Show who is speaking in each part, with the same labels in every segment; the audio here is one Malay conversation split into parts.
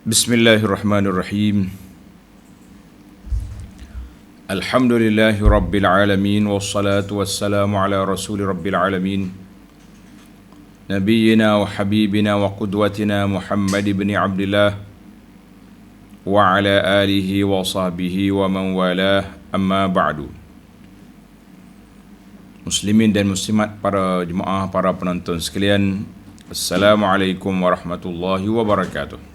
Speaker 1: Bismillahirrahmanirrahim. Alhamdulillahi rabbil alamin, wassalatu wassalamu ala rasuli rabbil alamin, nabiyyina wa habibina wa qudwatina Muhammad ibn Abdillah wa ala alihi wa sahbihi wa man walah, amma ba'du. Muslimin dan muslimat, para jemaah, para penonton sekalian, Assalamualaikum warahmatullahi wabarakatuh.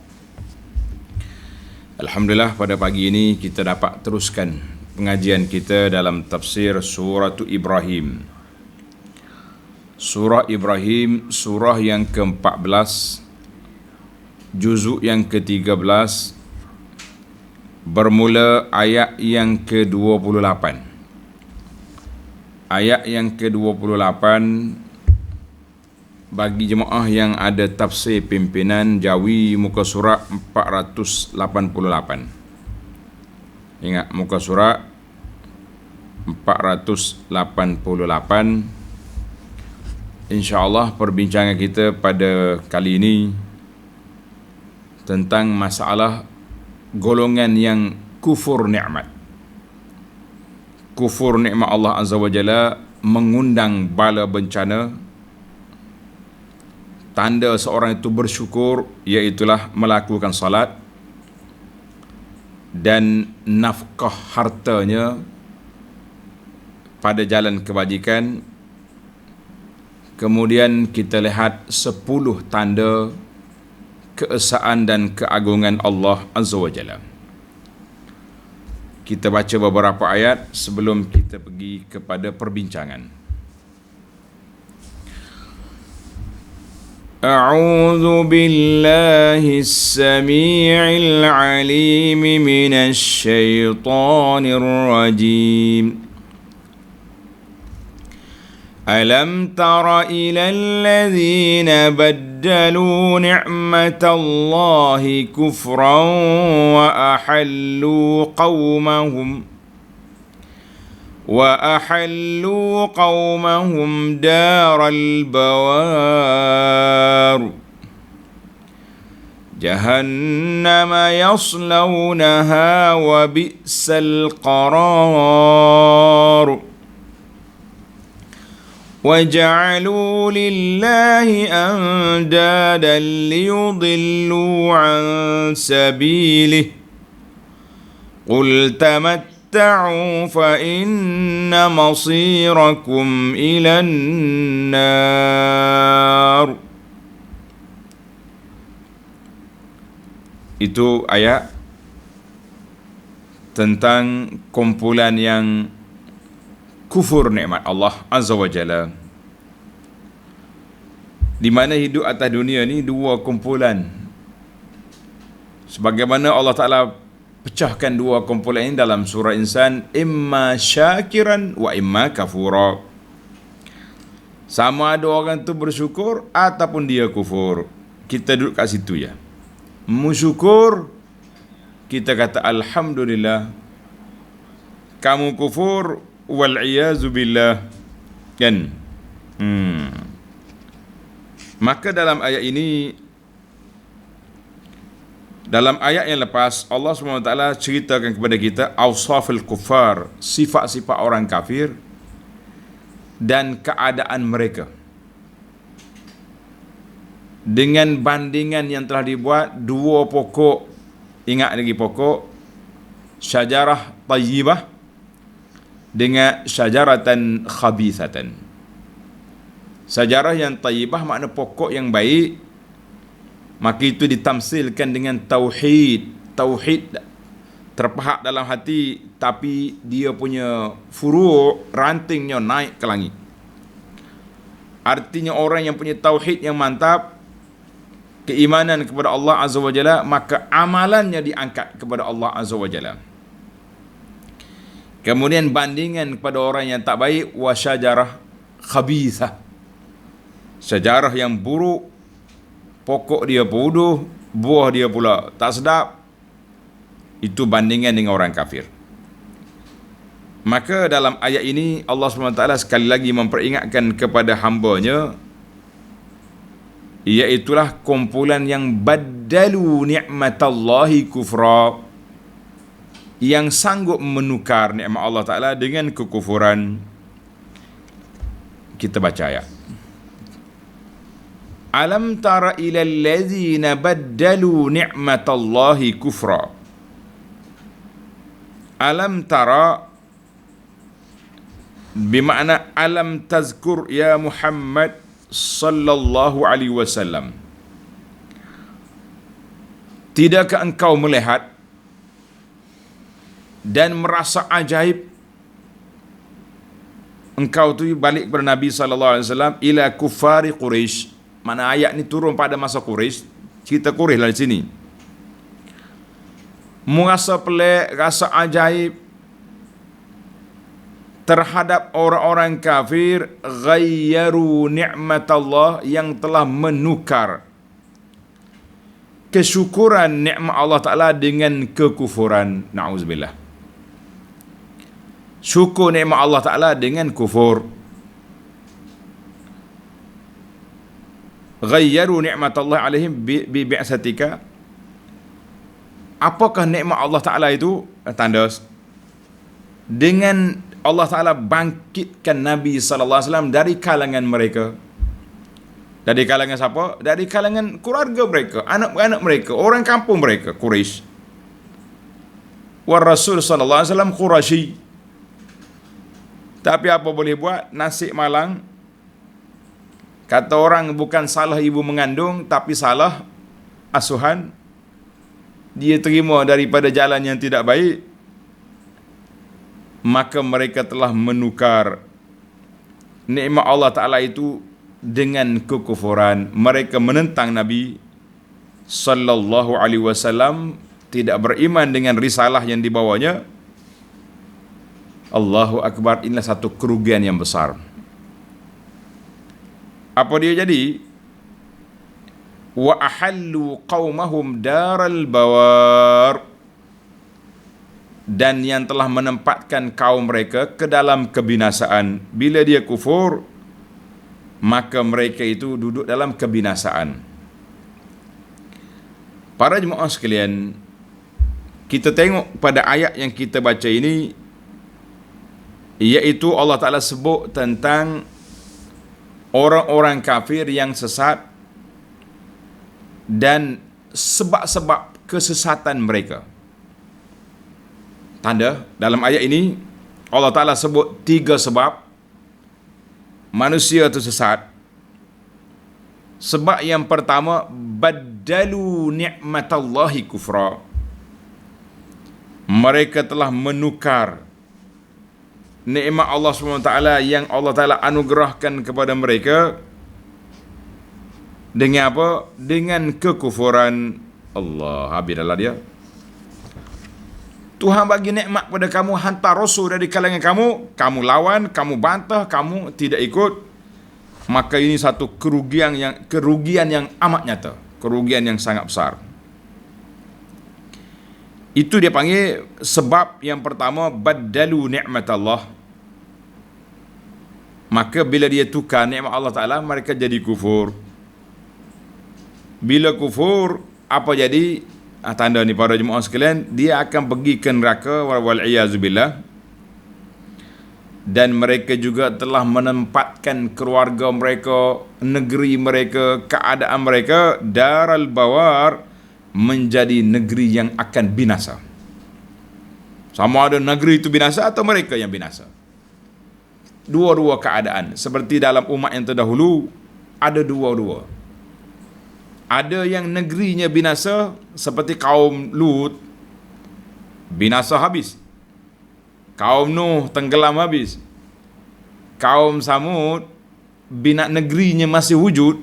Speaker 1: Alhamdulillah, pada pagi ini kita dapat teruskan pengajian kita dalam tafsir surah Ibrahim. Surah Ibrahim, surah yang ke-14, juzuk yang ke-13, bermula ayat yang ke-28. Ayat yang ke-28 bagi jemaah yang ada tafsir pimpinan Jawi, muka surat 488. Ingat, muka surat 488. InsyaAllah perbincangan kita pada kali ini tentang masalah golongan yang kufur nikmat. Kufur nikmat Allah Azza wa Jalla mengundang bala bencana. Tanda seorang itu bersyukur iaitulah melakukan salat dan nafkah hartanya pada jalan kebajikan. Kemudian kita lihat 10 tanda keesaan dan keagungan Allah Azza wa Jalla. Kita baca beberapa ayat sebelum kita pergi kepada perbincangan. أعوذ بالله السميع العليم من الشيطان الرجيم ألم تر إلى الذين بدلوا نعمة الله كفرا وأحلوا قومهم دار البوار جهنم يصلونها وبئس القرار وجعلوا لله أندادا ليضلوا عن سبيله قل تمتعوا فإن مصيركم إلى النار. Itu ayat tentang kumpulan yang kufur nikmat Allah Azza wa Jalla, di mana hidup atas dunia ni dua kumpulan. Sebagaimana Allah Ta'ala pecahkan dua kumpulan ini dalam surah Insan, imma syakiran wa imma kafura. Sama ada orang tu bersyukur ataupun dia kufur. Kita duduk kat situ ya. Mensyukur, kita kata alhamdulillah. Kamu kufur, wal'iyazu billah. Kan? Maka dalam ayat ini, dalam ayat yang lepas, Allah SWT ceritakan kepada kita awsafil kuffar, sifat-sifat orang kafir dan keadaan mereka, dengan bandingan yang telah dibuat dua pokok. Ingat lagi pokok syajarah tayyibah dengan syajaratan khabithatan. Syajarah yang tayyibah makna pokok yang baik, maka itu ditamsilkan dengan tauhid. Tauhid terpahak dalam hati, tapi dia punya furu', rantingnya naik ke langit. Artinya orang yang punya tauhid yang mantap, keimanan kepada Allah Azza wa Jalla, maka amalannya diangkat kepada Allah Azza wa Jalla. Kemudian bandingan kepada orang yang tak baik, wa syajarah khabithah, syajarah yang buruk, pokok dia bodoh, buah dia pula tak sedap. Itu bandingan dengan orang kafir. Maka dalam ayat ini Allah SWT sekali lagi memperingatkan kepada hamba-Nya iaitulah kumpulan yang baddalu ni'matallahi kufra, yang sanggup menukar nikmat Allah Ta'ala dengan kekufuran. Kita baca ayat. Alam tara ilal ladzina baddalu ni'matallahi kufra. Alam tara bermakna alam tazkur ya Muhammad sallallahu alaihi wasallam. Tidakkah engkau melihat dan merasa ajaib, engkau tu balik kepada Nabi sallallahu alaihi wasallam, ila kufari Quraisy. Mana ayat ni turun pada masa Quraisy, cerita Quraisy lah di sini. Merasa pelik, rasa ajaib terhadap orang-orang kafir, ghayyaru ni'matallah, yang telah menukar kesyukuran nikmat Allah Ta'ala dengan kekufuran. Na'udzubillah. Syukur nikmat Allah Ta'ala dengan kufur. Ghayyaru ni'matallah alaihim bi'asatika. Apakah nikmat Allah Ta'ala itu? Tanda dengan Allah Ta'ala bangkitkan Nabi SAW dari kalangan mereka. Dari kalangan siapa? Dari kalangan keluarga mereka, anak-anak mereka, orang kampung mereka, Quraisy. Wa Rasul SAW Quraisy. Tapi apa boleh buat? Nasib malang. Kata orang, bukan salah ibu mengandung, tapi salah asuhan. Dia terima daripada jalan yang tidak baik. Maka mereka telah menukar nikmat Allah Ta'ala itu dengan kekufuran. Mereka menentang Nabi sallallahu alaihi wasallam, tidak beriman dengan risalah yang dibawanya. Allahu Akbar, inilah satu kerugian yang besar. Apa dia jadi? Wa ahallu qaumahum daral bawar. Dan yang telah menempatkan kaum mereka ke dalam kebinasaan. Bila dia kufur, maka mereka itu duduk dalam kebinasaan. Para jemaah sekalian, kita tengok pada ayat yang kita baca ini, iaitu Allah Ta'ala sebut tentang orang-orang kafir yang sesat dan sebab-sebab kesesatan mereka. Tanda dalam ayat ini Allah Ta'ala sebut 3 sebab manusia itu sesat. Sebab yang pertama, baddalu ni'matallahi kufra. Mereka telah menukar nikmat Allah SWT yang Allah Ta'ala anugerahkan kepada mereka dengan apa? Dengan kekufuran. Allah, habis dah dia. Tuhan bagi nikmat pada kamu, hantar rasul dari kalangan kamu, kamu lawan, kamu bantah, kamu tidak ikut. Maka ini satu kerugian yang amat nyata, kerugian yang sangat besar. Itu dia panggil sebab yang pertama, baddalu ni'mat Allah. Maka bila dia tukar nikmat Allah Ta'ala, mereka jadi kufur. Bila kufur, apa jadi? Tanda ni para jemaah sekalian, dia akan pergi ke neraka, wal-iyazubillah. Dan mereka juga telah menempatkan keluarga mereka, negeri mereka, keadaan mereka, daral bawar, menjadi negeri yang akan binasa. Sama ada negeri itu binasa atau mereka yang binasa. Dua-dua keadaan. Seperti dalam umat yang terdahulu, ada dua-dua. Ada yang negerinya binasa, seperti kaum Lut, binasa habis. Kaum Nuh tenggelam habis. Kaum Samud, negerinya masih wujud.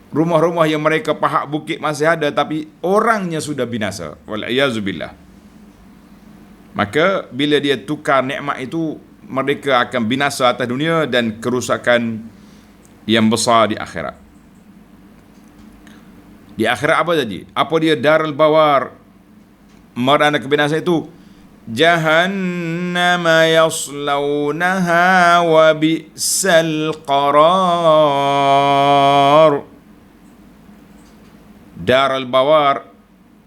Speaker 1: Rumah-rumah yang mereka pahak bukit masih ada, tapi orangnya sudah binasa. Wal-iyazubillah. Maka bila dia tukar nikmat itu, mereka akan binasa atas dunia dan kerusakan yang besar di akhirat. Di akhirat apa jadi? Apa dia darul bawar? Merana kebinasaan itu, jahannam yaslaunaha wa bi'sal qarar. Darul bawar,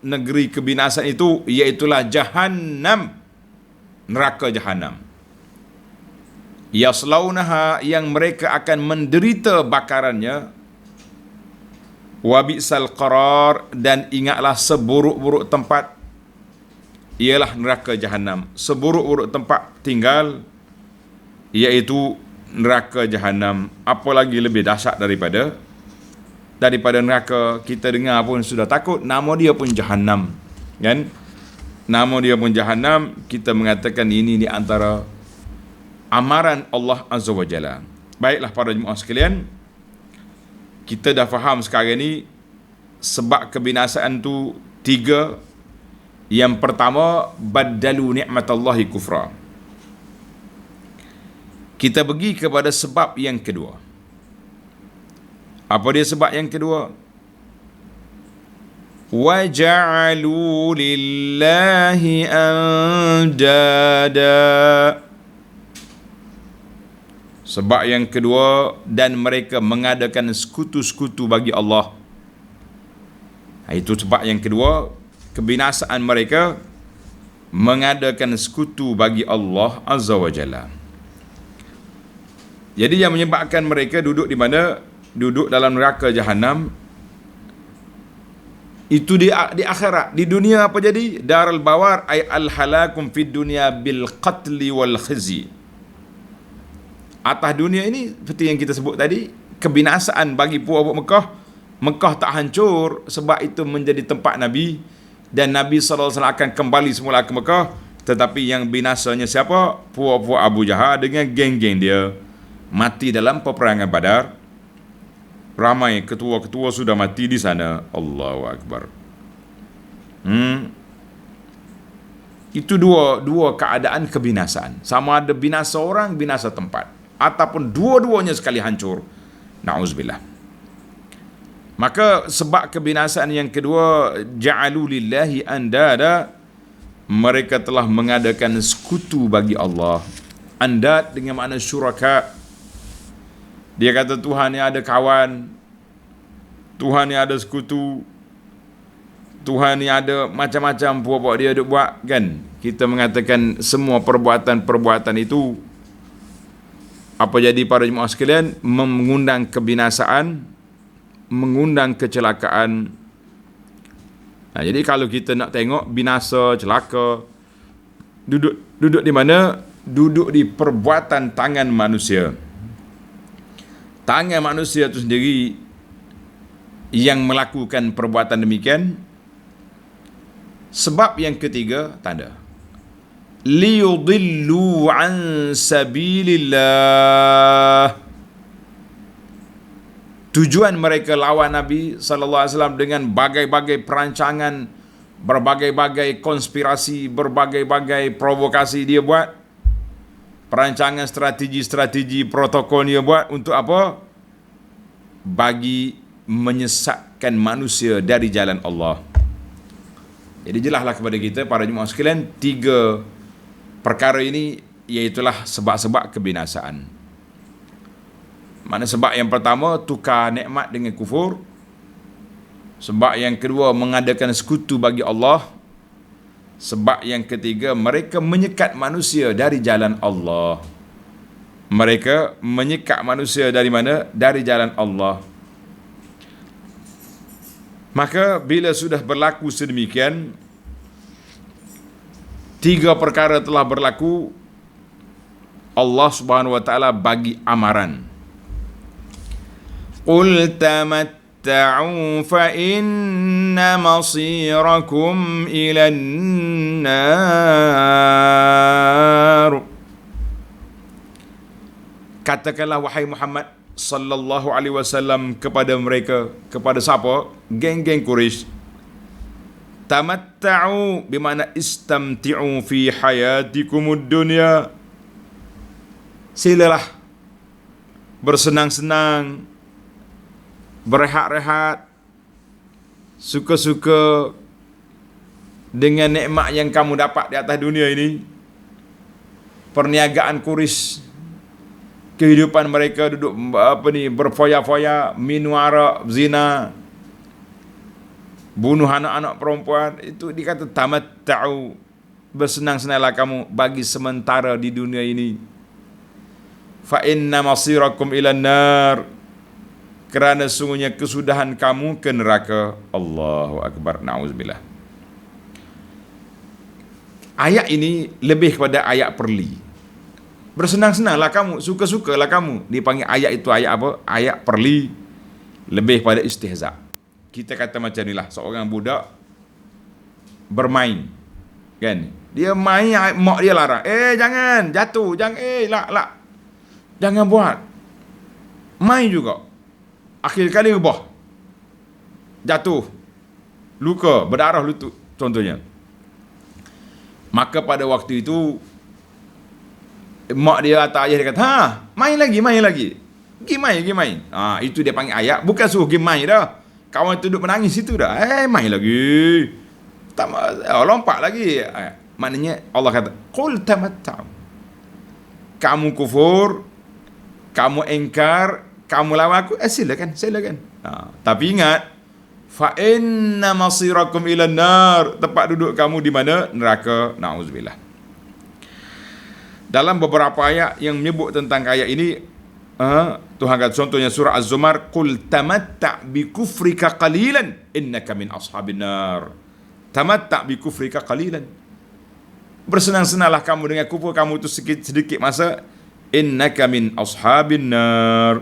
Speaker 1: negeri kebinasaan itu, iaitulah Jahannam, neraka Jahannam. Yaslaunaha, yang mereka akan menderita bakarannya. Wa bi'sal qarar, dan ingatlah seburuk-buruk tempat ialah neraka Jahannam. Seburuk-buruk tempat tinggal iaitu neraka Jahannam. Apalagi lebih dahsyat daripada neraka. Kita dengar pun sudah takut, nama dia pun Jahannam, kan? Nama dia pun Jahannam. Kita mengatakan ini di antara amaran Allah Azza wa Jalla. Baiklah para jemaah sekalian, kita dah faham sekarang ni sebab kebinasaan tu 3. Yang pertama, baddalu ni'matallahi kufra. Kita pergi kepada sebab yang kedua. Apa dia sebab yang kedua? Wa ja'alu lillahi andada. Sebab yang kedua, dan mereka mengadakan sekutu-sekutu bagi Allah. Itu sebab yang kedua, kebinasaan mereka mengadakan sekutu bagi Allah Azza wa Jalla. Jadi yang menyebabkan mereka duduk di mana? Duduk dalam neraka Jahannam. Itu di akhirat. Di dunia apa jadi? Darul bawar ay al-halakum fid dunya bil qatli wal khizi. Atas dunia ini, seperti yang kita sebut tadi, kebinasaan bagi puak-puak Mekah. Mekah tak hancur, sebab itu menjadi tempat Nabi, dan Nabi SAW akan kembali semula ke Mekah. Tetapi yang binasanya siapa? Puak-puak Abu Jahal dengan geng-geng dia. Mati dalam peperangan Badar. Ramai ketua-ketua sudah mati di sana. Allahu Akbar. Itu dua keadaan kebinasaan. Sama ada binasa orang, binasa tempat, ataupun dua-duanya sekali hancur. Na'uzubillah. Maka sebab kebinasaan yang kedua, ja'alu lillahi andada, mereka telah mengadakan sekutu bagi Allah. Andad dengan makna syuraka. Dia kata Tuhan ni ada kawan, Tuhan ni ada sekutu, Tuhan ni ada macam-macam buat dia duk buat, kan? Kita mengatakan semua perbuatan-perbuatan itu apa jadi para jemaah sekalian? Mengundang kebinasaan, mengundang kecelakaan. Jadi kalau kita nak tengok binasa, celaka, duduk di mana? Duduk di perbuatan tangan manusia. Tangan manusia itu sendiri yang melakukan perbuatan demikian. Sebab yang ketiga, tanda liyudillu an sabilillah. Tujuan mereka lawan Nabi SAW dengan bagai-bagai perancangan, berbagai-bagai konspirasi, berbagai-bagai provokasi dia buat. Perancangan strategi-strategi protokol dia buat untuk apa? Bagi menyesatkan manusia dari jalan Allah. Jadi jelaslah kepada kita para jemaah sekalian, 3 perkara ini iaitulah sebab-sebab kebinasaan. Mana sebab yang pertama, tukar nikmat dengan kufur. Sebab yang kedua, mengadakan sekutu bagi Allah. Sebab yang ketiga, mereka menyekat manusia dari jalan Allah. Mereka menyekat manusia dari mana? Dari jalan Allah. Maka bila sudah berlaku sedemikian, 3 perkara telah berlaku, Allah Subhanahu wa taala bagi amaran. Qul tamatta'u fa inna masirakum ilan nar. Katakanlah wahai Muhammad sallallahu alaihi wasallam kepada mereka, kepada siapa? Geng-geng Quraisy. Tamatta'u bermakna istamti'u fi hayatikumud dunya. Silalah bersenang-senang, berehat-rehat, suka-suka dengan nikmat yang kamu dapat di atas dunia ini. Perniagaan Quraisy, kehidupan mereka duduk berfoya-foya, minum arak, zina. bunuh anak-anak perempuan, itu dikata tamatta'u, bersenang-senanglah kamu bagi sementara di dunia ini. Fa inna masirakum ilan nar, kerana sungguhnya kesudahan kamu ke neraka. Allahu akbar, na'udzubillah. Ayat ini lebih kepada ayat perli. Bersenang-senanglah kamu, suka-sukalah kamu. Dipanggil ayat itu ayat apa? Ayat perli. Lebih pada istihza. Kita kata macam inilah, seorang budak bermain, kan? Dia main, mak dia larang. Jangan, jatuh, jangan, lak. Jangan buat. Main juga. Akhir kali rebah. Jatuh. Luka, berdarah lutut, contohnya. Maka pada waktu itu, mak dia atau ayah dia kata, main lagi. Pergi main. Itu dia panggil ayat. Bukan suruh pergi main dah. Kawan tu duduk menangis situ dah. Main lagi. Lompat lagi. Maknanya Allah kata, qul tamatta'u. Kamu kufur, kamu engkar, kamu lawan aku, silakan. Tapi ingat, fa inna masirakum ilan nar, tempat duduk kamu di mana? Neraka. Na'udzubillah. Dalam beberapa ayat yang menyebut tentang ayat ini, Tuhan kata contohnya surah Az-Zumar, qul tamatta' bi kufrika qalilan innaka min ashabin nar. Tamatta' bi kufrika qalilan. Bersenang-senanglah kamu dengan kufur kamu itu sedikit masa. Innaka min ashabin nar.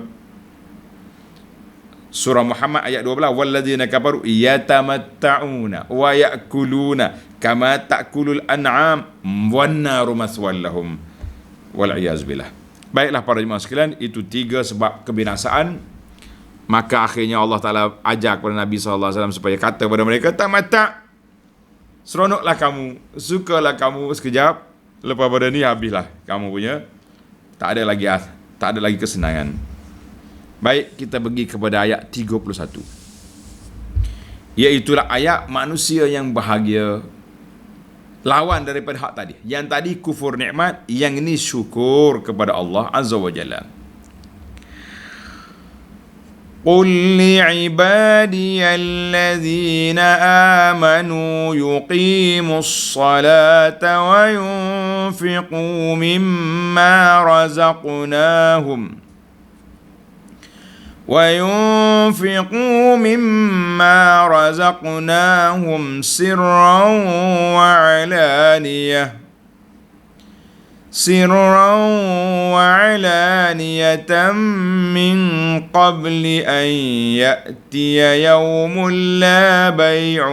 Speaker 1: Surah Muhammad ayat 12, walladzina kafaru yatamatta'una wa ya'kuluna kama ta'kulul an'am wan naru maswal lahum wal iyaz billah. Baiklah para jemaah sekalian, itu 3 sebab kebinasaan. Maka akhirnya Allah Ta'ala ajar kepada Nabi SAW supaya kata kepada mereka, tamatta', seronoklah kamu, sukalah kamu sekejap, lepas pada ni habislah kamu punya, tak ada lagi kesenangan. Baik, kita pergi kepada ayat 31. Iaitulah ayat manusia yang bahagia, lawan daripada hak tadi. Yang tadi kufur nikmat, yang ini syukur kepada Allah Azza wa Jalla. Qul li'ibadiyalladzina amanu yuqimus salata wa yunfiqu mimma razaqnahum وينفقوا مما رزقناهم سرا وعلانية من قبل أن يأتي يوم لا بيع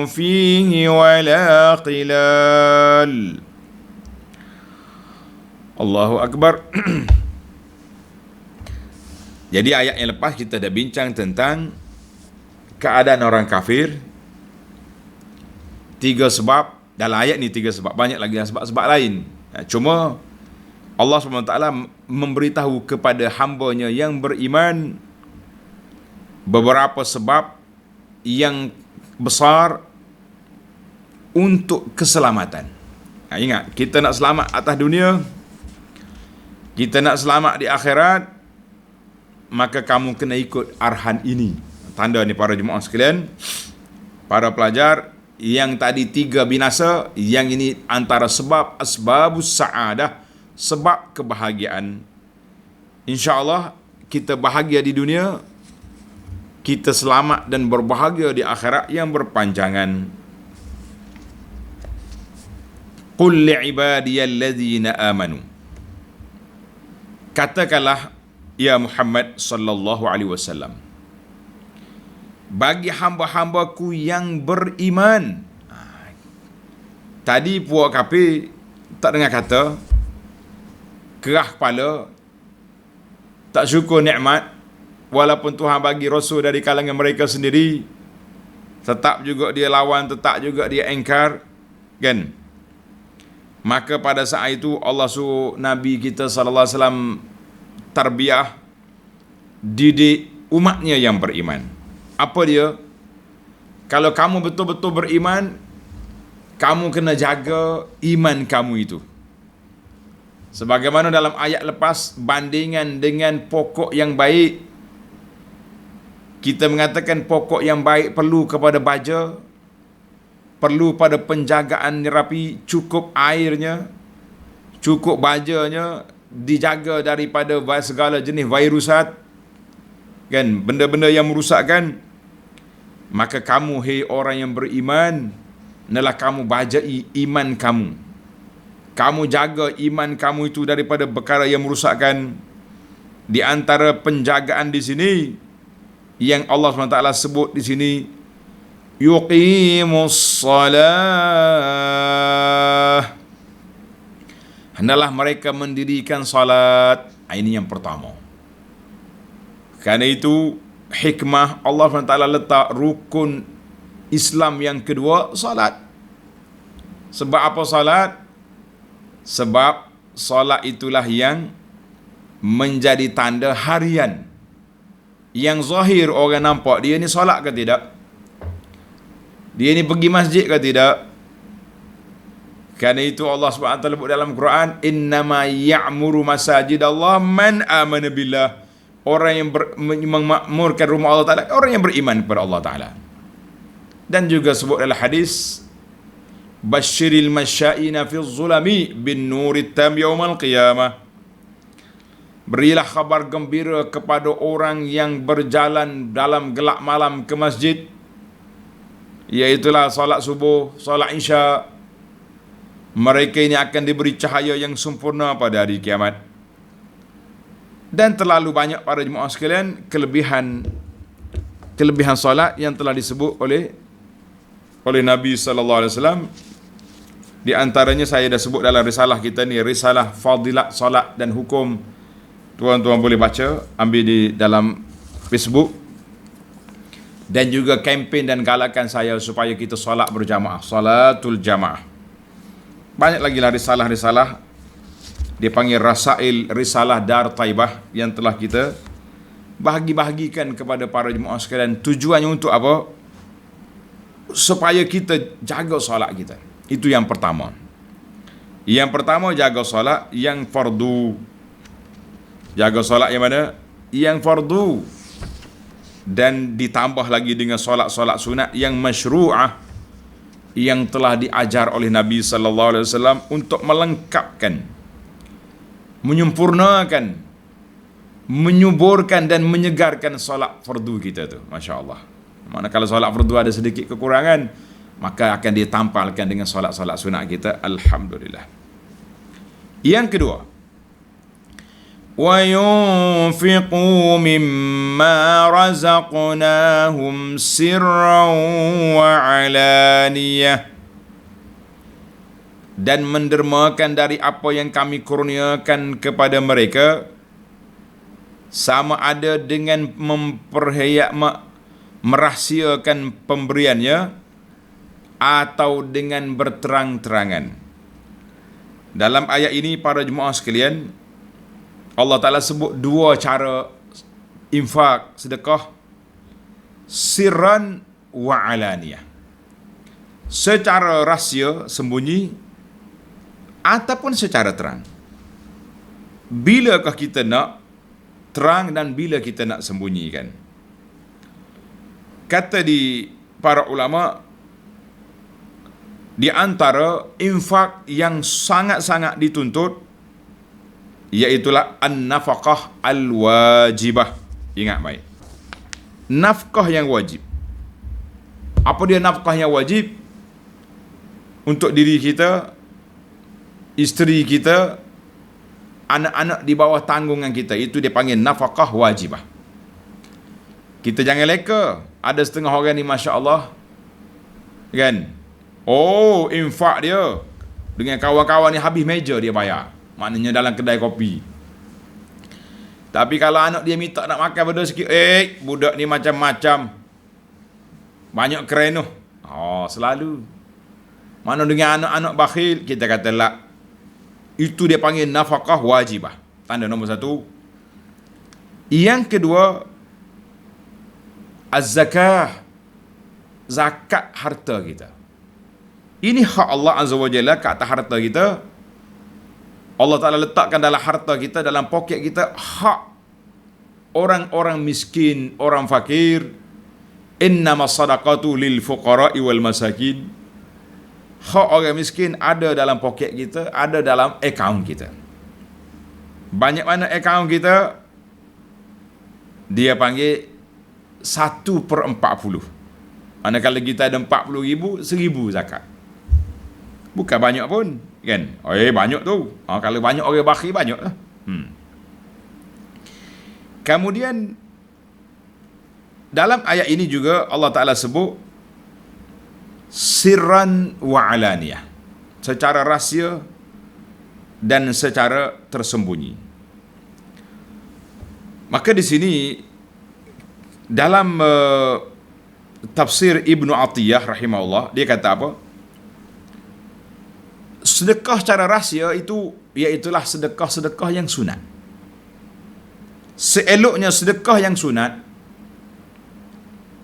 Speaker 1: فيه ولا خلال. الله أكبر. Jadi ayat yang lepas kita dah bincang tentang keadaan orang kafir. 3 sebab, dalam ayat ni 3 sebab, banyak lagi sebab-sebab lain. Cuma Allah SWT memberitahu kepada hamba-Nya yang beriman beberapa sebab yang besar untuk keselamatan. Ingat, kita nak selamat atas dunia, kita nak selamat di akhirat, maka kamu kena ikut arahan ini. Tanda ni para jemaah sekalian, para pelajar, yang tadi 3 binasa, yang ini antara sebab asbabus sa'adah, sebab kebahagiaan. InsyaAllah kita bahagia di dunia, kita selamat dan berbahagia di akhirat yang berpanjangan. Qul li'ibadiyalladzina amanu, katakanlah ya Muhammad sallallahu alaihi wasallam, bagi hamba-hambaku yang beriman. Tadi puak kafir tak dengar kata, kerah kepala, tak syukur nikmat, walaupun Tuhan bagi rasul dari kalangan mereka sendiri, tetap juga dia lawan, tetap juga dia engkar, kan? Maka pada saat itu Allah suruh Nabi kita sallallahu alaihi wasallam tarbiyah, didik umatnya yang beriman. Apa dia? Kalau kamu betul-betul beriman, kamu kena jaga iman kamu itu. Sebagaimana dalam ayat lepas, bandingan dengan pokok yang baik, Kita mengatakan pokok yang baik perlu kepada baja, perlu pada penjagaan rapi, cukup airnya, cukup bajanya, dijaga daripada segala jenis virusat, kan, benda-benda yang merusakkan. Maka kamu, hei orang yang beriman, hendaklah kamu bajai iman kamu. Kamu jaga iman kamu itu daripada perkara yang merusakkan. Di antara penjagaan di sini yang Allah SWT sebut di sini, yuqimus salah, hendaklah mereka mendirikan salat. Ini yang pertama. Karena itu hikmah Allah SWT letak rukun Islam yang kedua, salat. Sebab apa salat? Sebab salat itulah yang menjadi tanda harian. Yang zahir orang nampak dia ni salat ke tidak, dia ni pergi masjid ke tidak. Kerana itu Allah SWT sebut dalam Quran, innama ya'muru masajidallah man amana billah. Orang yang memakmurkan rumah Allah Ta'ala, orang yang beriman kepada Allah Ta'ala. Dan juga sebut dalam hadis, basyiril masya'ina fi zulami bin nurit tam yawmal qiyamah. Berilah khabar gembira kepada orang yang berjalan dalam gelap malam ke masjid, iaitulah salat subuh, salat isya. Mereka ini akan diberi cahaya yang sempurna pada hari kiamat. Dan terlalu banyak para jemaah sekalian kelebihan salat yang telah disebut oleh Nabi sallallahu alaihi wasallam. Di antaranya saya dah sebut dalam risalah kita ni, risalah Fadilat Salat dan Hukum. Tuan-tuan boleh baca, ambil di dalam Facebook. Dan juga kempen dan galakan saya supaya kita solat berjamaah, salatul jamaah. Banyak lagi lah risalah-risalah, dipanggil Rasail, Risalah Dar Taibah, yang telah kita bahagi-bahagikan kepada para jemaah sekalian. Tujuannya untuk apa? Supaya kita jaga solat kita. Itu yang pertama. Yang pertama, jaga solat yang fardu. Jaga solat yang mana? Yang fardu. Dan ditambah lagi dengan solat-solat sunat yang masyru'ah, yang telah diajar oleh Nabi sallallahu alaihi wasallam untuk melengkapkan, menyempurnakan, menyuburkan dan menyegarkan solat fardu kita tu. Masya Allah. Mana kalau solat fardu ada sedikit kekurangan, maka akan ditampalkan dengan solat-solat sunat kita. Alhamdulillah. Yang kedua, وَيُنْفِقُوا مِمَّا رَزَقْنَاهُمْ سِرًّا وَعَلَانِيَةً, dan mendermakan dari apa yang kami kurniakan kepada mereka, sama ada dengan merahsiakan pemberiannya atau dengan berterang-terangan. Dalam ayat ini para jemaah sekalian, Allah Ta'ala sebut dua cara infak, sedekah, sirran wa alaniyah. Secara rahsia, sembunyi, ataupun secara terang. Bilakah kita nak terang dan bila kita nak sembunyikan? Kata di para ulama, di antara infak yang sangat-sangat dituntut, iaitulah an-nafaqah al-wajibah. Ingat baik, nafkah yang wajib. Apa dia nafkah yang wajib? Untuk diri kita, isteri kita, anak-anak di bawah tanggungan kita. Itu dia panggil nafkah wajibah. Kita jangan leka. Ada setengah orang ni Masya Allah, kan, oh infak dia dengan kawan-kawan ni habis meja dia bayar, maknanya dalam kedai kopi. Tapi kalau anak dia minta nak makan benda sikit, budak ni macam-macam, banyak kerenuh. Oh, selalu. Mana dengan anak-anak bakhil, kita kata lah, itu dia panggil nafkah wajibah. Tanda nombor satu. Yang kedua, az-zakah, zakat harta kita. Ini hak Allah Azza wa Jalla ke atas harta kita. Allah Ta'ala letakkan dalam harta kita, dalam poket kita, hak orang-orang miskin, orang fakir. Innamas sadaqatu lil fuqara'i wal masakin. Hak orang miskin ada dalam poket kita, ada dalam akaun kita. Banyak mana akaun kita? Dia panggil 1/40. Manakala kita ada 40,000, 1,000 zakat. Bukan banyak pun, kan? Banyak tu. Kalau banyak orang bakhil, banyak lah. Kemudian dalam ayat ini juga Allah Ta'ala sebut sirran wa alaniyah, secara rahsia dan secara tersembunyi. Maka di sini dalam tafsir Ibnu Atiyah rahimahullah, dia kata apa? Sedekah secara rahsia itu iaitulah sedekah-sedekah yang sunat. Seeloknya sedekah yang sunat,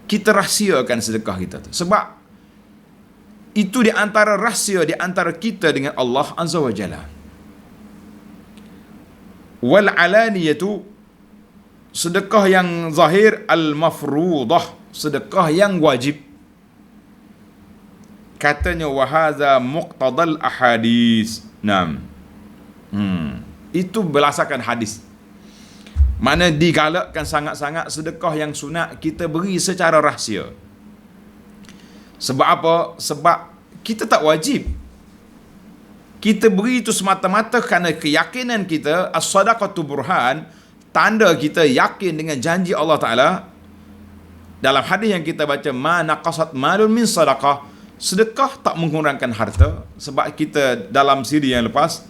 Speaker 1: kita rahsiakan sedekah kita tu. Sebab itu di antara rahsia di antara kita dengan Allah Azza wa Jalla. Wal alaniyatu, sedekah yang zahir, al mafruḍah, sedekah yang wajib. Katanya wahaza muqtadal ahadis. Itu berdasarkan hadis. Mana digalakkan sangat-sangat sedekah yang sunat kita beri secara rahsia. Sebab apa? Sebab kita tak wajib. Kita beri itu semata-mata kerana keyakinan kita, as-sadaqatu burhan, tanda kita yakin dengan janji Allah Ta'ala. Dalam hadis yang kita baca, ma naqasat malun min sadaqah, sedekah tak mengurangkan harta. Sebab kita dalam siri yang lepas,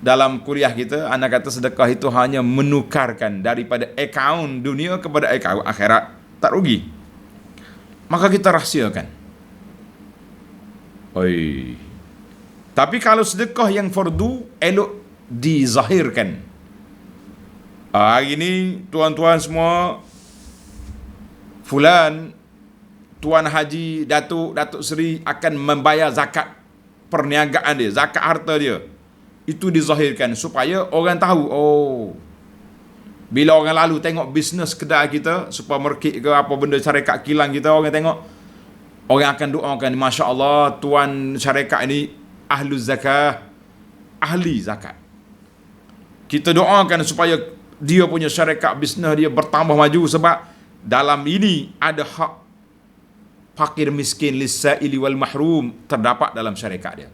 Speaker 1: dalam kuliah kita, anak kata sedekah itu hanya menukarkan daripada akaun dunia kepada akaun akhirat, tak rugi. Maka kita rahsiakan. Tapi kalau sedekah yang fardu, elok dizahirkan. Hari ini tuan-tuan semua, fulan, tuan haji, Datuk Seri akan membayar zakat perniagaan dia, zakat harta dia. Itu dizahirkan supaya orang tahu, bila orang lalu tengok bisnes kedai kita, supermarket ke apa benda syarikat kilang kita, orang tengok, orang akan doakan, Masya Allah, tuan syarikat ini ahlu zakah, ahli zakat. Kita doakan supaya dia punya syarikat bisnes dia bertambah maju, sebab dalam ini ada hak fakir miskin lis-sa'ili wal mahrum terdapat dalam syarikat dia.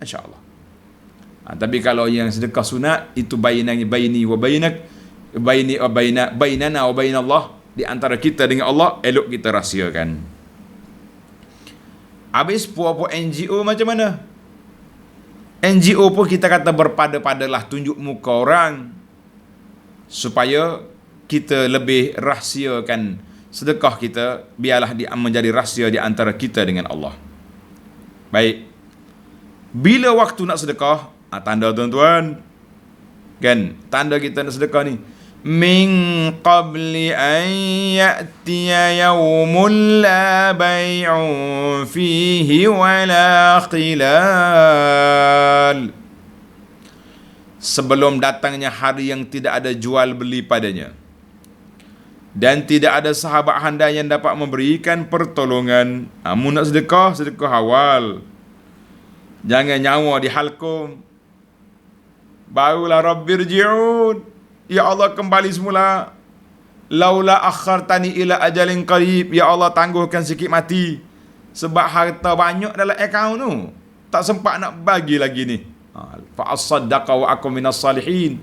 Speaker 1: Insya-Allah. Tapi kalau yang sedekah sunat itu baini wa bainak, bainana wa bainallah, di antara kita dengan Allah, elok kita rahsiakan. Habis puak-puak NGO macam mana? NGO pun kita kata berpada-padalah tunjuk muka orang supaya kita lebih rahsiakan sedekah kita, biarlah dia menjadi rahsia di antara kita dengan Allah. Baik. Bila waktu nak sedekah, tanda tuan-tuan, kan, tanda kita nak sedekah ni, min qabli an ya'tiya yawmun la bay'un fihi wala khilal, sebelum datangnya hari yang tidak ada jual beli padanya dan tidak ada sahabat handai yang dapat memberikan pertolongan. Mu nak sedekah, sedekah awal, jangan nyawa di halkum. Barulah Rabbirji'un, ya Allah kembali semula. Laula akhartani ila ajalin qarib, ya Allah tangguhkan sikit mati, sebab harta banyak dalam akaun tu, tak sempat nak bagi lagi ni. Fa as-saddaqa wa akum minas salihin,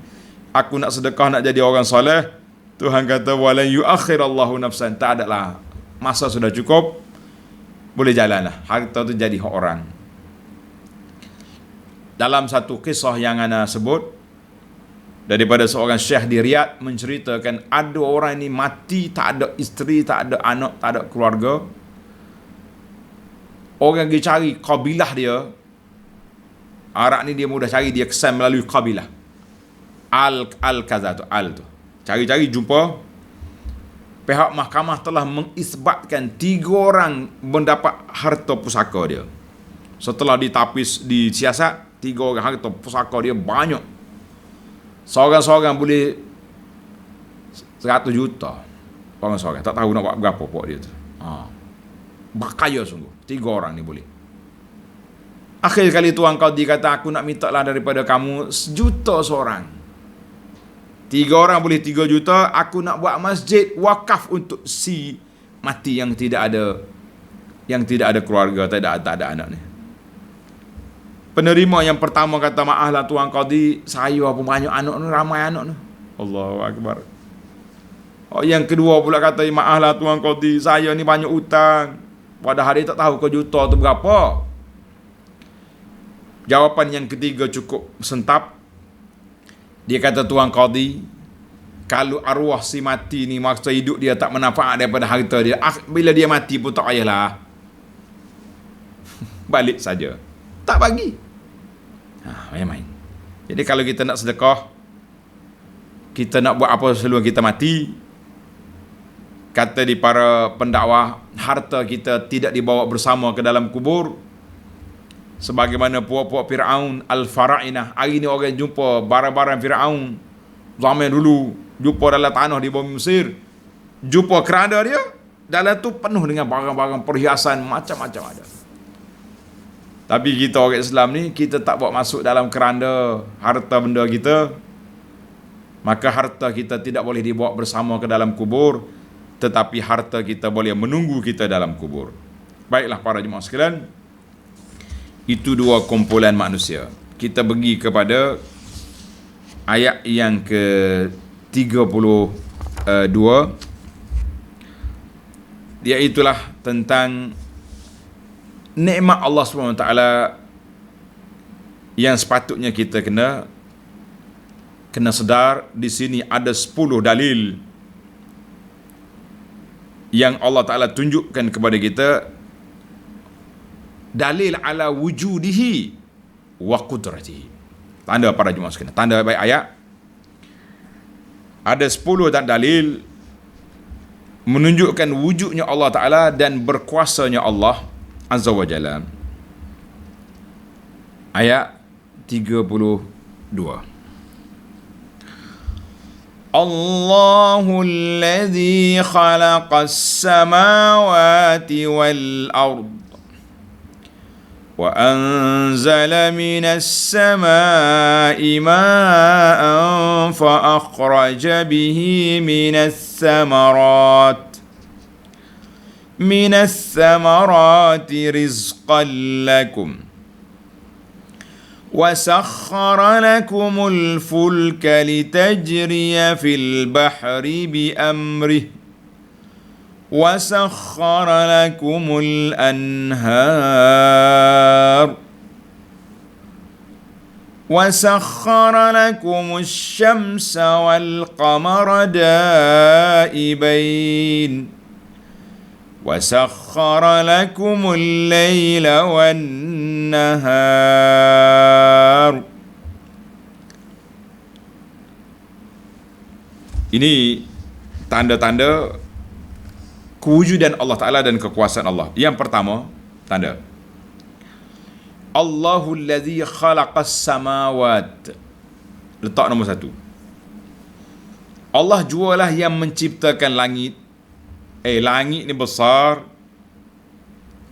Speaker 1: aku nak sedekah, nak jadi orang soleh. Tuhan kata walan yuakhirallahu nafsan, tak adalah, masa sudah cukup, boleh jalanlah, harta tu jadi hak orang. Dalam satu kisah yang ana sebut daripada seorang syekh di Riyadh, menceritakan ada orang ini mati, tak ada isteri, tak ada anak, tak ada keluarga. Orang pergi cari kabilah dia. Arab ni dia mudah cari, dia kesan melalui kabilah. Al-Kaza tu, al tu. Cari-cari jumpa. Pihak mahkamah telah mengisbatkan 3 orang mendapat harta pusaka dia. Setelah ditapis, disiasat, 3 orang harta pusaka dia banyak. Seorang-seorang boleh 100 juta. Orang seorang tak tahu nak buat berapa pok dia tu. Berkaya sungguh. 3 orang ni boleh. Akhir kali tuan qadi kata, aku nak minta lah daripada kamu 1 juta seorang. 3 orang boleh 3 juta. Aku nak buat masjid wakaf untuk si mati yang tidak ada keluarga, tak ada anak ni. Penerima yang pertama kata, maaf lah tuan qadi, saya pun banyak anak ni, ramai anak ni. Allahu Akbar. Yang kedua pula kata, maaf lah tuan qadi, saya ni banyak hutang. Padahal dia tak tahu ke juta tu berapa. Jawapan yang ketiga cukup sentap. Dia kata, tuan qadi, kalau arwah si mati ni masa hidup dia tak manfaat daripada harta dia, bila dia mati pun tak payahlah. Balik saja. Tak bagi. Main-main. Jadi kalau kita nak sedekah, kita nak buat apa sebelum kita mati, kata di para pendakwah, harta kita tidak dibawa bersama ke dalam kubur. Sebagaimana puak-puak Fir'aun, Al-Fara'inah. Hari ni orang jumpa barang-barang Fir'aun zaman dulu, jumpa dalam tanah di bumi Mesir, jumpa keranda dia, dalam tu penuh dengan barang-barang perhiasan macam-macam ada. Tapi kita orang Islam ni, kita tak bawa masuk dalam keranda harta benda kita. Maka harta kita tidak boleh dibawa bersama ke dalam kubur, tetapi harta kita boleh menunggu kita dalam kubur. Baiklah para jemaah sekalian, itu 2 kumpulan manusia. Kita pergi kepada ayat yang ke-32, iaitulah tentang nikmat Allah SWT yang sepatutnya kita kena sedar. Di sini ada 10 dalil yang Allah Ta'ala tunjukkan kepada kita, dalil ala wujudihi wa qudratihi. Tanda para jemaah sekalian, tanda baik ayat. Ada 10 dalil menunjukkan wujudnya Allah Ta'ala dan berkuasanya Allah Azza wa Jalla. Ayat 32. Allahul ladzi khalaqas samawati wal ard wa anzala minas samaa'i ma'an fa akhraja bihi minas samarati rizqan lakum wa sakhkhara lakumul fulka litajriya fil bahri bi amrihi wa sakhkhara lakumul anhar wa sakhkhara lakumus syamsa wal qamara da'ibain wa sakhkhara lakumul laila wan nahar. Ini tanda-tanda kewujudan Allah Ta'ala dan kekuasaan Allah. Yang pertama, tanda Allahul ladzi khalaqas samawat. Letak nombor 1. Allah jualah yang menciptakan langit. Langit ni besar,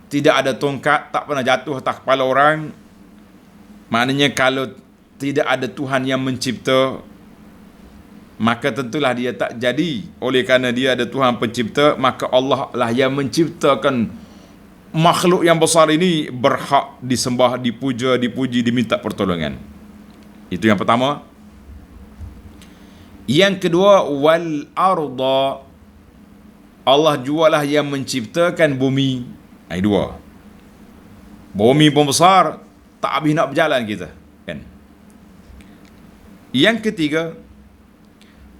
Speaker 1: tidak ada tongkat, tak pernah jatuh atas kepala orang. Maknanya kalau tidak ada Tuhan yang mencipta, maka tentulah dia tak jadi. Oleh kerana dia ada Tuhan pencipta, maka Allah lah yang menciptakan makhluk yang besar ini, berhak disembah, dipuja, dipuji, diminta pertolongan. Itu yang pertama. Yang kedua, wal arda. Allah jualah yang menciptakan bumi. Ini 2. Bumi pun besar, tak habis nak berjalan kita, kan? Yang ketiga,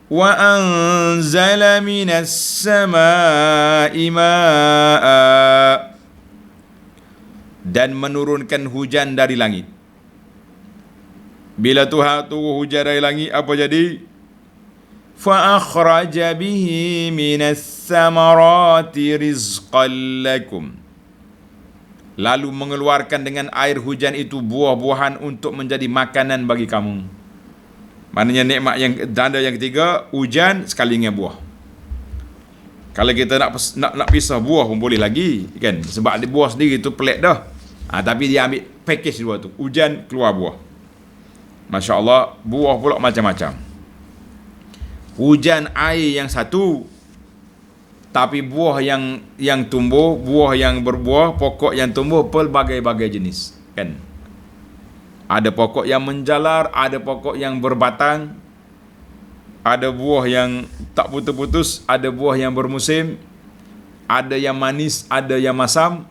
Speaker 1: wa anzala minas samaa'i maa'a. Dan menurunkan hujan dari langit. Bila Tuhan turun hujan dari langit, apa jadi? Fa akhraja bihi minas samarati rizqan lakum. Lalu mengeluarkan dengan air hujan itu buah-buahan untuk menjadi makanan bagi kamu. Maknanya nikmat yang tanda yang ketiga, hujan sekali dengan buah. Kalau kita nak pisah buah pun boleh lagi kan, sebab di buah sendiri tu pelik dah. Tapi dia ambil package dua tu, hujan keluar buah. Masya Allah, buah pula macam-macam. Hujan air yang satu, tapi buah yang tumbuh, buah yang berbuah, pokok yang tumbuh pelbagai-bagai jenis kan. Ada pokok yang menjalar, ada pokok yang berbatang, ada buah yang tak putus-putus, ada buah yang bermusim, ada yang manis, ada yang masam,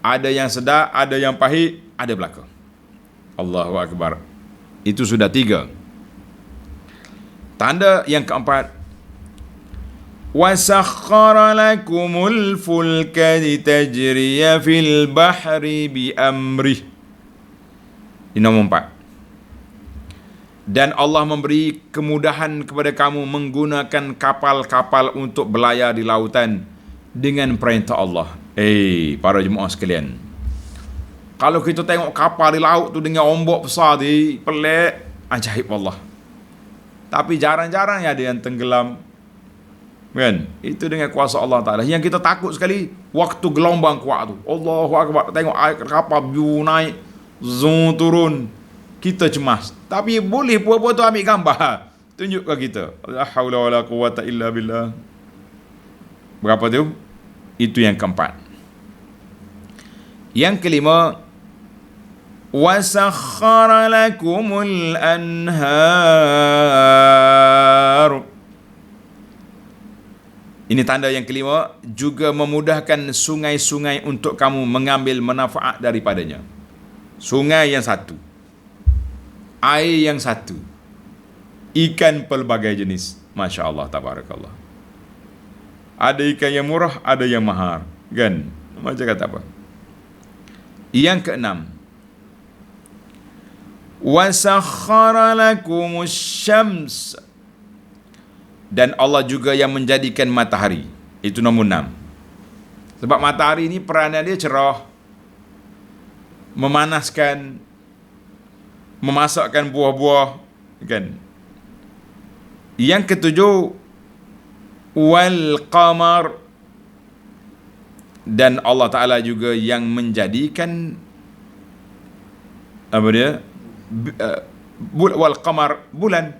Speaker 1: ada yang sedap, ada yang pahit, ada belaka. Allahu Akbar. Itu sudah 3. Tanda yang keempat, وَسَخَّرَ لَكُمُ الْفُلْكَ لِتَجْرِيَ فِي الْبَحْرِ بِأَمْرِهِ. Ini nombor 4. Dan Allah memberi kemudahan kepada kamu menggunakan kapal-kapal untuk berlayar di lautan dengan perintah Allah. Para jemaah sekalian, kalau kita tengok kapal di laut tu dengan ombak besar di pelik, ajaib Allah. Tapi jarang-jarang ada yang tenggelam kan. Itu dengan kuasa Allah Ta'ala. Yang kita takut sekali waktu gelombang kuat tu, Allahu Akbar, tengok air kapal view naik, zoom turun, kita cemas. Tapi boleh buat-buat tu ambil gambar, tunjuk ke kita. La haula wala quwata illa billah. Berapa tu? Itu yang keempat. Yang kelima, وَسَخَّرَ لَكُمُ الْأَنْهَارُ. Ini tanda yang kelima, juga memudahkan sungai-sungai untuk kamu mengambil manfaat daripadanya. Sungai yang satu, air yang satu, ikan pelbagai jenis. Masya Allah, tabarakallah. Ada ikan yang murah, ada yang mahal kan. Macam kata apa? Yang keenam, وَسَخَّرَ لَكُمُ الشَّمْسَ. Dan Allah juga yang menjadikan matahari. Itu nombor 6. Sebab matahari ini peranan dia cerah, memanaskan, memasakkan buah-buah kan. Yang ketujuh, wal qamar. Dan Allah Ta'ala juga yang menjadikan apa dia? Wal qamar, bulan.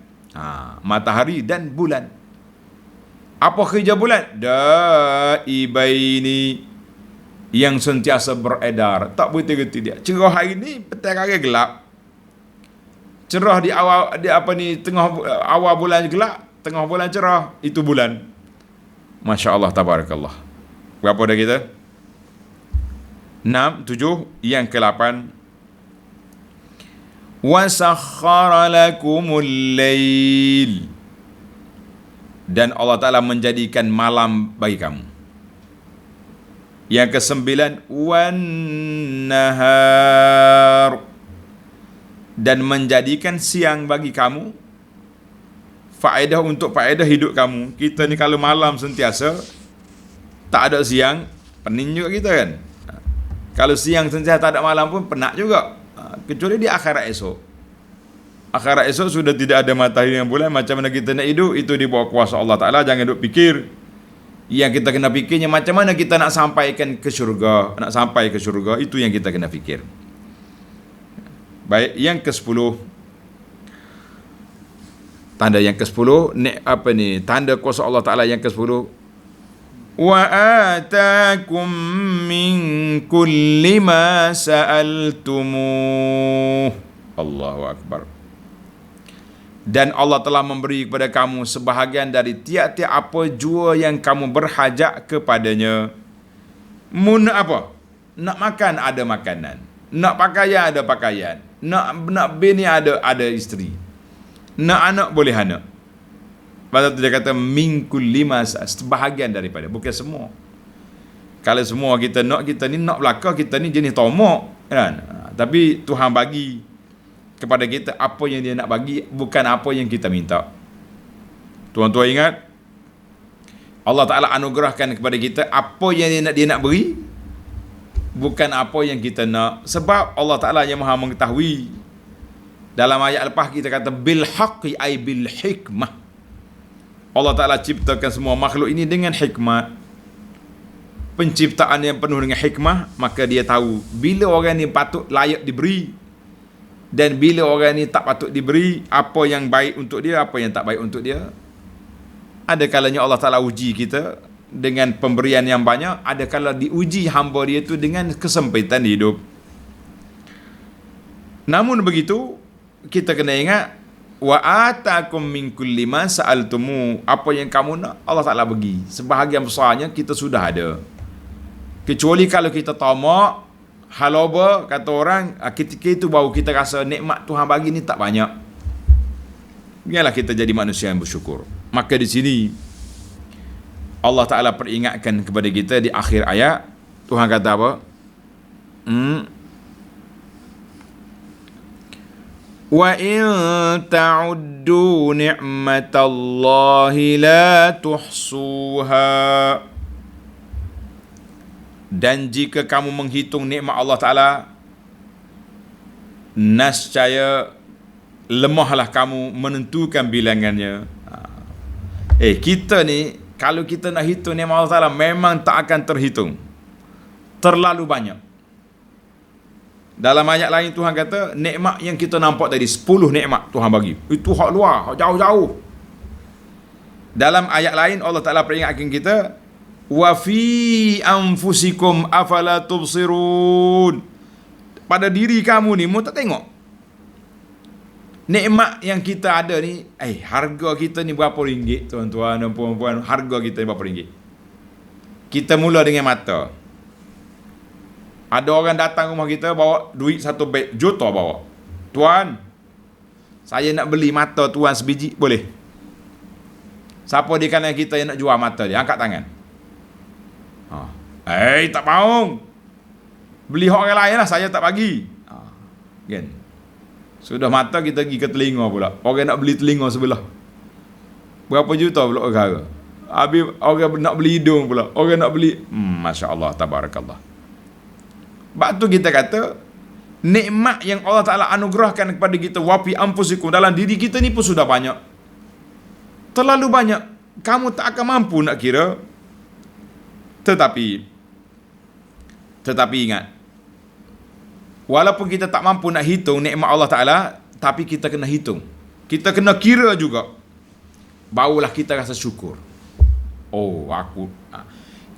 Speaker 1: Matahari dan bulan. Apa kerja bulan? Daibaini, yang sentiasa beredar, tak berhenti dia. Cerah hari ni, petang hari gelap. Cerah di awal tengah awal bulan gelap, tengah bulan cerah, itu bulan. Masya Allah, tabarakallah. Berapa dah kita? 6, 7, yang ke-8. وَسَخَّرَ لَكُمُ اللَّيْلِ. Dan Allah Ta'ala menjadikan malam bagi kamu. Yang ke-9, وَالنَّهَارُ. Dan menjadikan siang bagi kamu, faedah untuk faedah hidup kamu. Kita ni kalau malam sentiasa, tak ada siang, pening juga kita kan. Kalau siang sentiasa tak ada malam pun penat juga. Kecuali di akhirat esok. Akhirat esok sudah tidak ada matahari dan bulan, macam mana kita nak hidup, itu di bawah kuasa Allah Ta'ala. Jangan duk fikir. Yang kita kena fikirnya macam mana kita nak sampaikan ke syurga, nak sampai ke syurga, itu yang kita kena fikir. Baik, yang ke-10. Tanda yang ke-10, tanda kuasa Allah Ta'ala yang ke-10. وَآتَاكُمْ مِنْ كُلِّ مَا سَأَلْتُمُوهُ. Allahu Akbar. Dan Allah telah memberi kepada kamu sebahagian dari tiap-tiap apa jua yang kamu berhajat kepadanya. Nak apa? Nak makan, ada makanan. Nak pakaian, ada pakaian. Nak bini, ada isteri. Nak anak, boleh anak. Pasal tu dia kata min kulli ma, sebahagian daripada, bukan semua. Kalau semua kita ni nak belaka, kita ni jenis tomok kan. Tapi Tuhan bagi kepada kita apa yang dia nak bagi, bukan apa yang kita minta. Tuan-tuan ingat, Allah Ta'ala anugerahkan kepada kita apa yang dia nak beri, bukan apa yang kita nak. Sebab Allah Ta'ala yang maha mengetahui Dalam ayat lepas kita kata bil haqqi ay bil hikmah. Allah Ta'ala ciptakan semua makhluk ini dengan hikmah. Penciptaan yang penuh dengan hikmah, maka dia tahu bila orang ni patut layak diberi dan bila orang ni tak patut diberi, apa yang baik untuk dia, apa yang tak baik untuk dia. Ada kalanya Allah Ta'ala uji kita dengan pemberian yang banyak, ada kala diuji hamba dia tu dengan kesempitan hidup. Namun begitu, kita kena ingat, wa atakum min kulli ma sa'altumu, apa yang kamu nak Allah Ta'ala bagi. Sebahagian besarnya kita sudah ada. Kecuali kalau kita tamak, haloba, kata orang, ketika itu baru kita rasa nikmat Tuhan bagi ni tak banyak. Biarlah kita jadi manusia yang bersyukur. Maka di sini Allah Ta'ala peringatkan kepada kita di akhir ayat. Tuhan kata apa? Wa in ta'uddu ni'matallahi la tuhsuha. Dan jika kamu menghitung nikmat Allah Ta'ala, nascaya lemahlah kamu menentukan bilangannya. Kita ni, kalau kita nak hitung nikmat Allah Ta'ala, memang tak akan terhitung. Terlalu banyak. Dalam ayat lain Tuhan kata, nikmat yang kita nampak tadi, 10 nikmat Tuhan bagi. Itu hak luar, hak jauh-jauh. Dalam ayat lain Allah Ta'ala peringatkan kita, wa fi anfusikum afala tubsirun. Pada diri kamu ni, mu tak tengok nikmat yang kita ada ni. Harga kita ni berapa ringgit, tuan-tuan dan puan-puan? Harga kita ni berapa ringgit? Kita mula dengan mata. Ada orang datang rumah kita bawa duit 1 juta bawa. Tuan, saya nak beli mata tuan sebiji, boleh? Siapa di kanan kita yang nak jual mata dia? Angkat tangan. Tak mau. Beli hak orang lain lah, saya tak bagi. Kan? Sudah mata kita pergi ke telinga pula. Orang nak beli telinga sebelah. Berapa juta pula orang. Habis orang nak beli hidung pula. Orang nak beli, Masya Allah, tabarakallah. Sebab tu kita kata, nikmat yang Allah Ta'ala anugerahkan kepada kita, wafi ampusikum, dalam diri kita ni pun sudah banyak. Terlalu banyak. Kamu tak akan mampu nak kira. Tetapi ingat, walaupun kita tak mampu nak hitung nikmat Allah Ta'ala, tapi kita kena hitung. Kita kena kira juga. Barulah kita rasa syukur.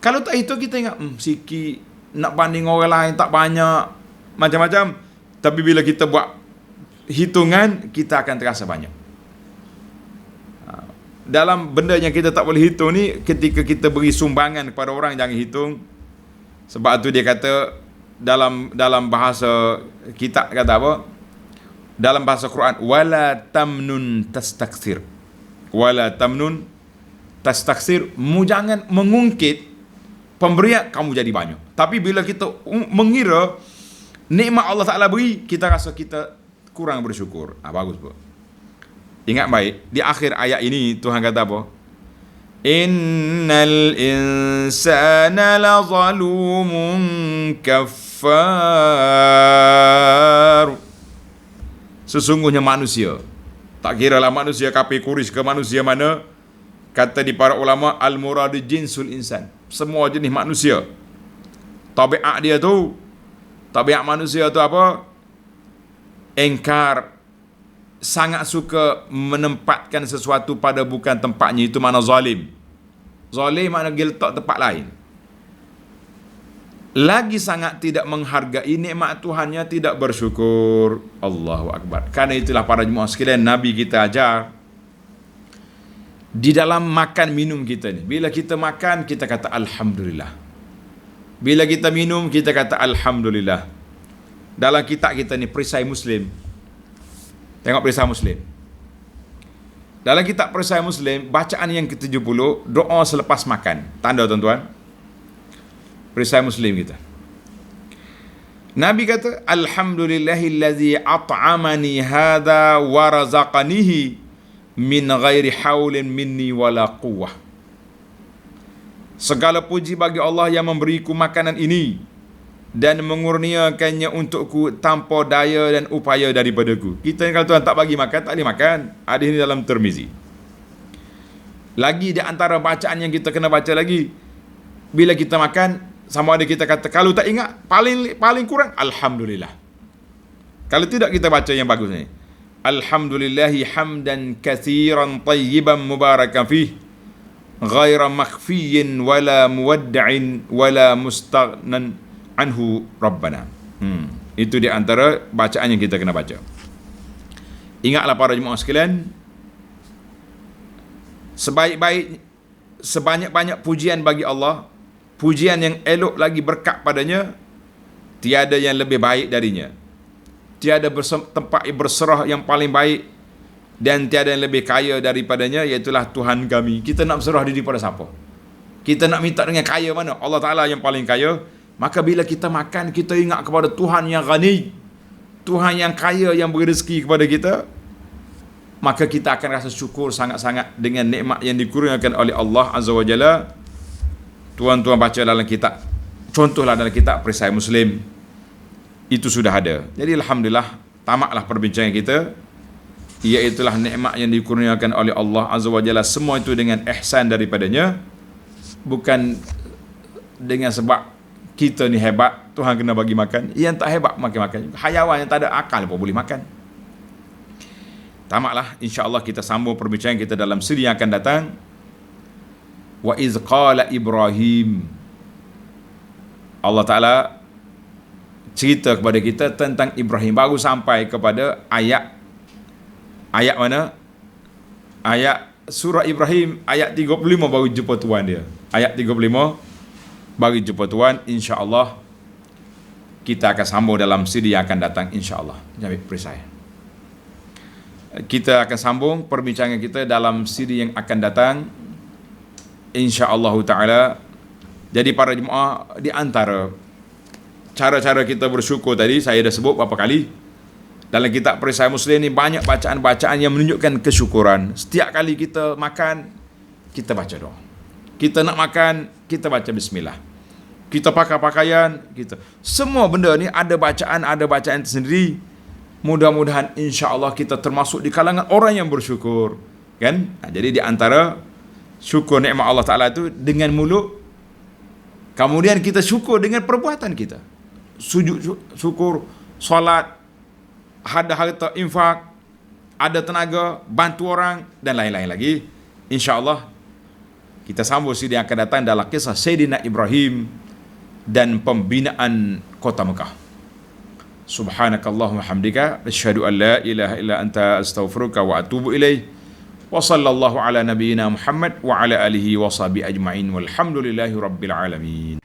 Speaker 1: Kalau tak hitung, kita ingat, sikit, nak banding orang lain tak banyak, macam-macam. Tapi bila kita buat hitungan, kita akan terasa banyak. Dalam benda yang kita tak boleh hitung ni, ketika kita beri sumbangan kepada orang, jangan hitung. Sebab tu dia kata dalam bahasa kitab kata apa? Dalam bahasa Quran, wala tamnun tastakthir. Wala tamnun tastakthir, mu jangan mengungkit pemberian kamu jadi banyak. Tapi bila kita mengira nikmat Allah Ta'ala beri, kita rasa kita kurang bersyukur. Bagus pun. Ingat baik, di akhir ayat ini Tuhan kata apa? Innal insana la zalumun kaffar. Sesungguhnya manusia, tak kira lah manusia kafir Quraisy ke manusia mana, kata di para ulama, al-murad jinsul insan, semua jenis manusia. Tabiat manusia tu apa? Engkar, sangat suka menempatkan sesuatu pada bukan tempatnya. Itu mana zalim. Zalim makna dia letak tempat lain. Lagi sangat tidak menghargai nikmat Tuhannya, tidak bersyukur. Allahu Akbar. Karena itulah para jemaah sekalian, Nabi kita ajar di dalam makan minum kita ni, bila kita makan, kita kata Alhamdulillah. Bila kita minum, kita kata Alhamdulillah. Dalam kitab kita ni, Perisai Muslim, tengok Perisai Muslim. Dalam kitab Perisai Muslim, bacaan yang ke-70, doa selepas makan. Tanda tuan-tuan, Perisai Muslim kita. Nabi kata, Alhamdulillahillazi at'amani hadha wa razaqanihi min ghairi haulin minni wala quwwah. Segala puji bagi Allah yang memberiku makanan ini dan mengurniakannya untukku tanpa daya dan upaya daripadaku. Kita ni kalau Tuhan tak bagi makan, tak boleh makan. Hadis ni dalam Tirmizi. Lagi di antara bacaan yang kita kena baca lagi, bila kita makan, sama ada kita kata, kalau tak ingat, paling kurang, Alhamdulillah. Kalau tidak, kita baca yang bagus ni. Alhamdulillahi hamdan kathiran tayyiban mubarakan fih, ghaira makhfiyin wala muwadda'in wala mustaghnan anhu rabbana. Itu di antara bacaan yang kita kena baca. Ingatlah para jemaah sekalian, sebanyak-banyak pujian bagi Allah, pujian yang elok lagi berkat padanya, tiada yang lebih baik darinya. Tiada tempat berserah yang paling baik dan tiada yang lebih kaya daripadanya, iaitulah Tuhan kami. Kita nak berserah diri pada siapa? Kita nak minta dengan kaya mana? Allah Ta'ala yang paling kaya. Maka bila kita makan, kita ingat kepada Tuhan yang ghani, Tuhan yang kaya, yang beri rezeki kepada kita, maka kita akan rasa syukur sangat-sangat dengan nikmat yang dikurniakan oleh Allah Azza wa Jalla. Tuan-tuan baca dalam kitab, contohlah dalam kitab Perisai Muslim, itu sudah ada. Jadi Alhamdulillah, tamatlah perbincangan kita, iaitulah nikmat yang dikurniakan oleh Allah Azza wa Jalla. Semua itu dengan ihsan daripadanya, bukan dengan sebab kita ni hebat, Tuhan kena bagi makan. Yang tak hebat makan-makan. Hayawan yang tak ada akal pun boleh makan. Tamatlah, insya-Allah kita sambung perbincangan kita dalam siri yang akan datang. Wa iz qala Ibrahim. Allah Ta'ala cerita kepada kita tentang Ibrahim. Baru sampai kepada ayat mana? Ayat surah Ibrahim ayat 35 baru jumpa Tuhan dia. Ayat 35 baru jumpa Tuhan. InsyaAllah kita akan sambung dalam siri yang akan datang, insyaAllah. Jamik perisai. Kita akan sambung perbincangan kita dalam siri yang akan datang, insyaAllah ta'ala. Jadi para jemaah, di antara cara-cara kita bersyukur tadi, saya dah sebut beberapa kali. Dalam kitab Perisai Muslim ni banyak bacaan-bacaan yang menunjukkan kesyukuran. Setiap kali kita makan, kita baca doa. Kita nak makan, kita baca bismillah. Kita pakai pakaian, kita. Semua benda ni ada bacaan tersendiri. Mudah-mudahan insya-Allah kita termasuk di kalangan orang yang bersyukur, kan? Jadi di antara syukur nikmat Allah Ta'ala itu dengan mulut, kemudian kita syukur dengan perbuatan kita. Sujud syukur, solat, ada harta infak, ada tenaga, bantu orang, dan lain-lain lagi. InsyaAllah kita sambung sini yang akan datang dalam kisah Sayyidina Ibrahim dan pembinaan kota Mekah. Subhanakallahumma hamdika, asyhadu an la ilaha illa anta, astaghfiruka wa atubu ilaih. Wa sallallahu ala nabiyyina Muhammad wa ala alihi wa sahbihi ajma'in, walhamdulillahi rabbil alamin.